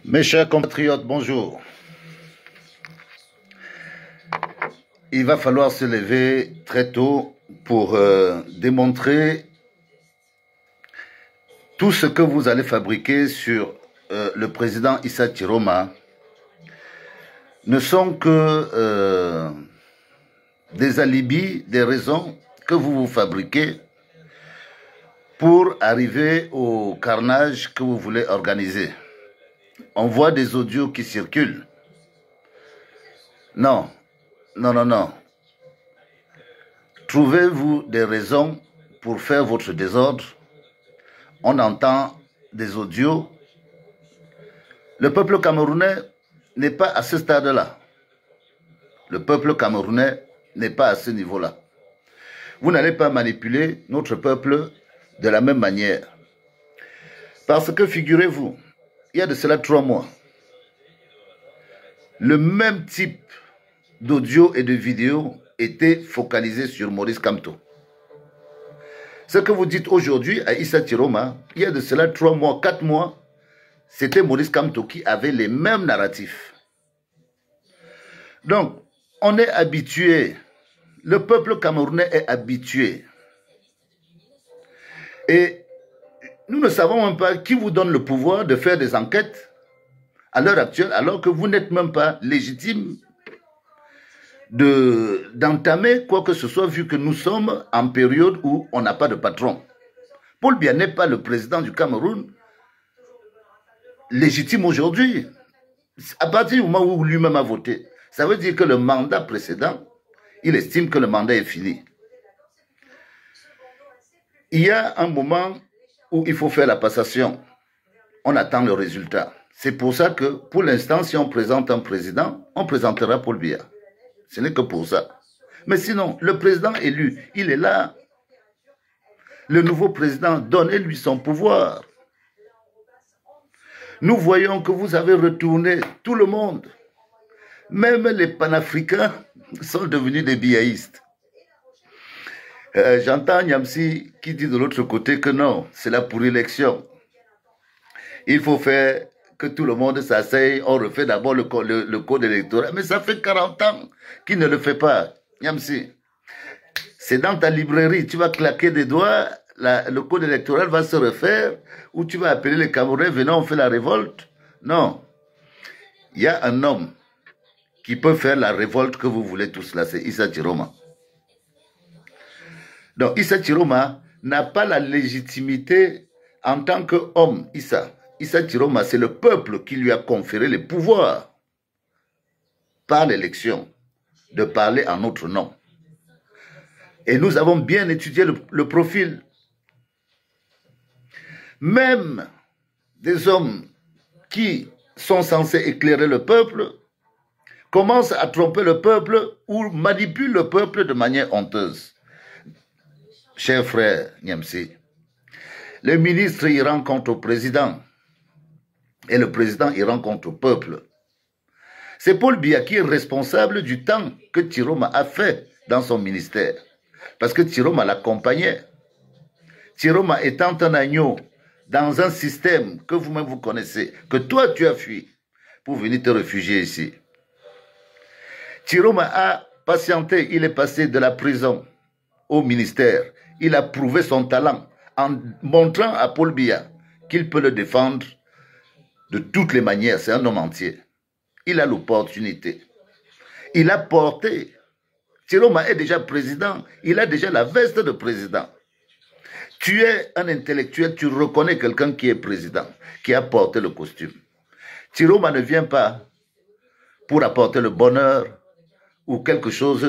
Mes chers compatriotes, bonjour. Il va falloir se lever très tôt pour démontrer tout ce que vous allez fabriquer sur le président Issa Chiroma ne sont que des alibis, des raisons que vous fabriquez pour arriver au carnage que vous voulez organiser. On voit des audios qui circulent. Non. Trouvez-vous des raisons pour faire votre désordre. On entend des audios. Le peuple camerounais n'est pas à ce stade-là. Le peuple camerounais n'est pas à ce niveau-là. Vous n'allez pas manipuler notre peuple de la même manière. Parce que figurez-vous, il y a de cela 3 mois, le même type d'audio et de vidéo était focalisé sur Maurice Kamto. Ce que vous dites aujourd'hui à Issa Chiroma, il y a de cela 3 mois, 4 mois, c'était Maurice Kamto qui avait les mêmes narratifs. Donc, on est habitué, le peuple camerounais est habitué. Et nous ne savons même pas qui vous donne le pouvoir de faire des enquêtes à l'heure actuelle, alors que vous n'êtes même pas légitime d'entamer quoi que ce soit, vu que nous sommes en période où on n'a pas de patron. Paul Biya n'est pas le président du Cameroun légitime aujourd'hui. À partir du moment où lui-même a voté, ça veut dire que le mandat précédent, il estime que le mandat est fini. Il y a un moment où il faut faire la passation. On attend le résultat. C'est pour ça que, pour l'instant, si on présente un président, on présentera Paul Biya. Ce n'est que pour ça. Mais sinon, le président élu, il est là. Le nouveau président, donnez-lui son pouvoir. Nous voyons que vous avez retourné tout le monde. Même les panafricains sont devenus des biaïstes. J'entends Niamsi qui dit de l'autre côté que non, c'est là pour l'élection. Il faut faire que tout le monde s'asseye, on refait d'abord le code électoral. Mais ça fait 40 ans qu'il ne le fait pas. Niamsi, c'est dans ta librairie, tu vas claquer des doigts, le code électoral va se refaire, ou tu vas appeler les Camerounais, venez, on fait la révolte. Non. Il y a un homme qui peut faire la révolte que vous voulez tous là, c'est Issa Chiroma. Donc Issa Chiroma n'a pas la légitimité en tant qu'homme. Issa Chiroma, c'est le peuple qui lui a conféré le pouvoir par l'élection de parler en notre nom. Et nous avons bien étudié le profil. Même des hommes qui sont censés éclairer le peuple commencent à tromper le peuple ou manipulent le peuple de manière honteuse. Cher frère Niamsi, le ministre il rencontre au président et le président il rencontre au peuple. C'est Paul Biya qui est responsable du temps que Chiroma a fait dans son ministère. Parce que Chiroma l'accompagnait. Chiroma étant un agneau dans un système que vous-même vous connaissez, que toi tu as fui pour venir te réfugier ici. Chiroma a patienté, il est passé de la prison au ministère. Il a prouvé son talent en montrant à Paul Biya qu'il peut le défendre de toutes les manières. C'est un homme entier. Il a l'opportunité. Il a porté. Chiroma est déjà président. Il a déjà la veste de président. Tu es un intellectuel, tu reconnais quelqu'un qui est président, qui a porté le costume. Chiroma ne vient pas pour apporter le bonheur ou quelque chose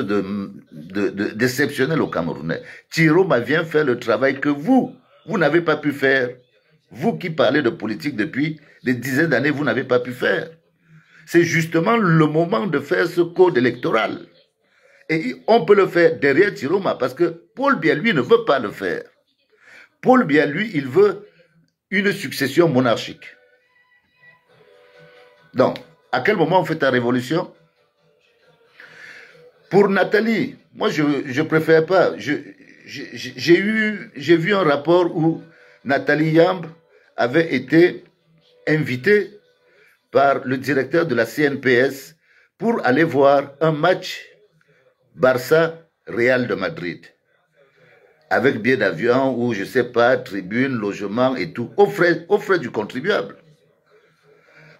d'exceptionnel au Camerounais. Chiroma vient faire le travail que vous n'avez pas pu faire. Vous qui parlez de politique depuis des dizaines d'années, vous n'avez pas pu faire. C'est justement le moment de faire ce code électoral. Et on peut le faire derrière Chiroma parce que Paul Biya, lui, ne veut pas le faire. Paul Biya, lui, il veut une succession monarchique. Donc, à quel moment on fait ta révolution? Pour Nathalie, moi je préfère pas. J'ai vu un rapport où Nathalie Yamb avait été invitée par le directeur de la CNPS pour aller voir un match Barça-Real de Madrid. Avec billet d'avion ou, je ne sais pas, tribune, logement et tout, aux frais du contribuable.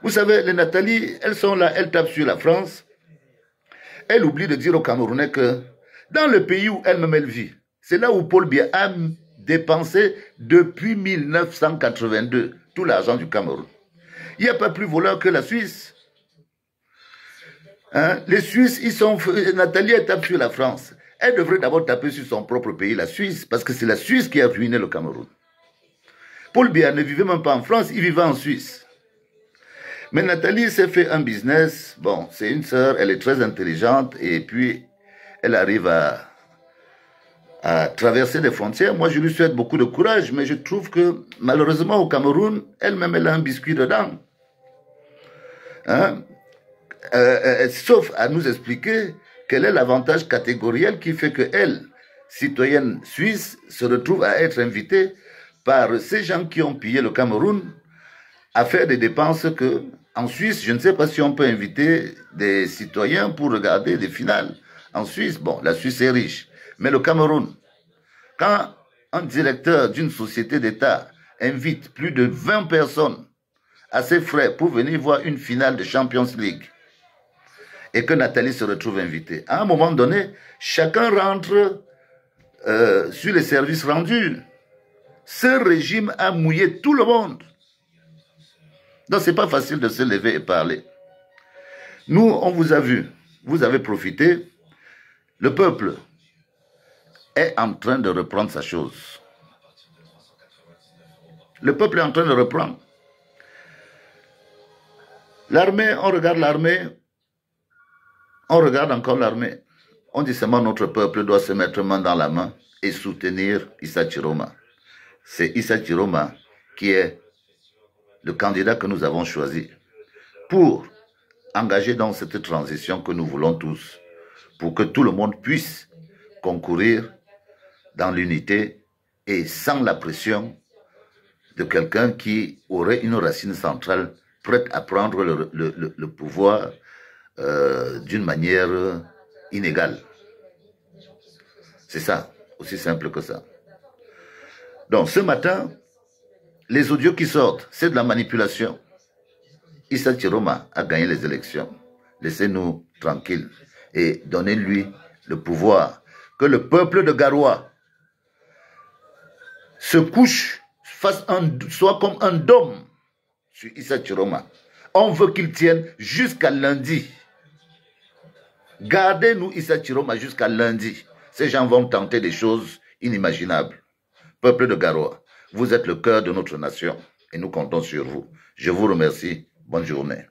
Vous savez, les Nathalie, elles sont là, elles tapent sur la France. Elles oublient de dire aux Camerounais que dans le pays où elle-même vit, c'est là où Paul Biya a dépensé depuis 1982 tout l'argent du Cameroun. Il n'y a pas plus voleur que la Suisse. Hein? Les Suisses, ils sont... Nathalie, elle tape sur la France. Elle devrait d'abord taper sur son propre pays, la Suisse, parce que c'est la Suisse qui a ruiné le Cameroun. Paul Biya ne vivait même pas en France, il vivait en Suisse. Mais Nathalie s'est fait un business. Bon, c'est une sœur, elle est très intelligente et puis elle arrive à traverser des frontières. Moi, je lui souhaite beaucoup de courage, mais je trouve que malheureusement au Cameroun, elle-même, elle a un biscuit dedans. Hein? Sauf à nous expliquer quel est l'avantage catégoriel qui fait qu'elle, citoyenne suisse, se retrouve à être invitée par ces gens qui ont pillé le Cameroun à faire des dépenses que, en Suisse, je ne sais pas si on peut inviter des citoyens pour regarder des finales. En Suisse, bon, la Suisse est riche. Mais le Cameroun, quand un directeur d'une société d'État invite plus de 20 personnes à ses frais pour venir voir une finale de Champions League, et que Nathalie se retrouve invitée. À un moment donné, chacun rentre sur les services rendus. Ce régime a mouillé tout le monde. Donc, ce n'est pas facile de se lever et parler. Nous, on vous a vu. Vous avez profité. Le peuple est en train de reprendre sa chose. Le peuple est en train de reprendre. L'armée, on regarde l'armée. On regarde encore l'armée. On dit seulement notre peuple doit se mettre main dans la main et soutenir Issa Chiroma. C'est Issa Chiroma qui est le candidat que nous avons choisi pour engager dans cette transition que nous voulons tous, pour que tout le monde puisse concourir dans l'unité et sans la pression de quelqu'un qui aurait une racine centrale prête à prendre le pouvoir d'une manière inégale. C'est ça, aussi simple que ça. Donc ce matin, les audios qui sortent, c'est de la manipulation. Issa Chiroma a gagné les élections. Laissez-nous tranquilles et donnez-lui le pouvoir. Que le peuple de Garoua se couche, soit comme un dôme sur Issa Chiroma. On veut qu'il tienne jusqu'à lundi. Gardez-nous Issa Chiroma jusqu'à lundi. Ces gens vont tenter des choses inimaginables. Peuple de Garoua, vous êtes le cœur de notre nation et nous comptons sur vous. Je vous remercie. Bonne journée.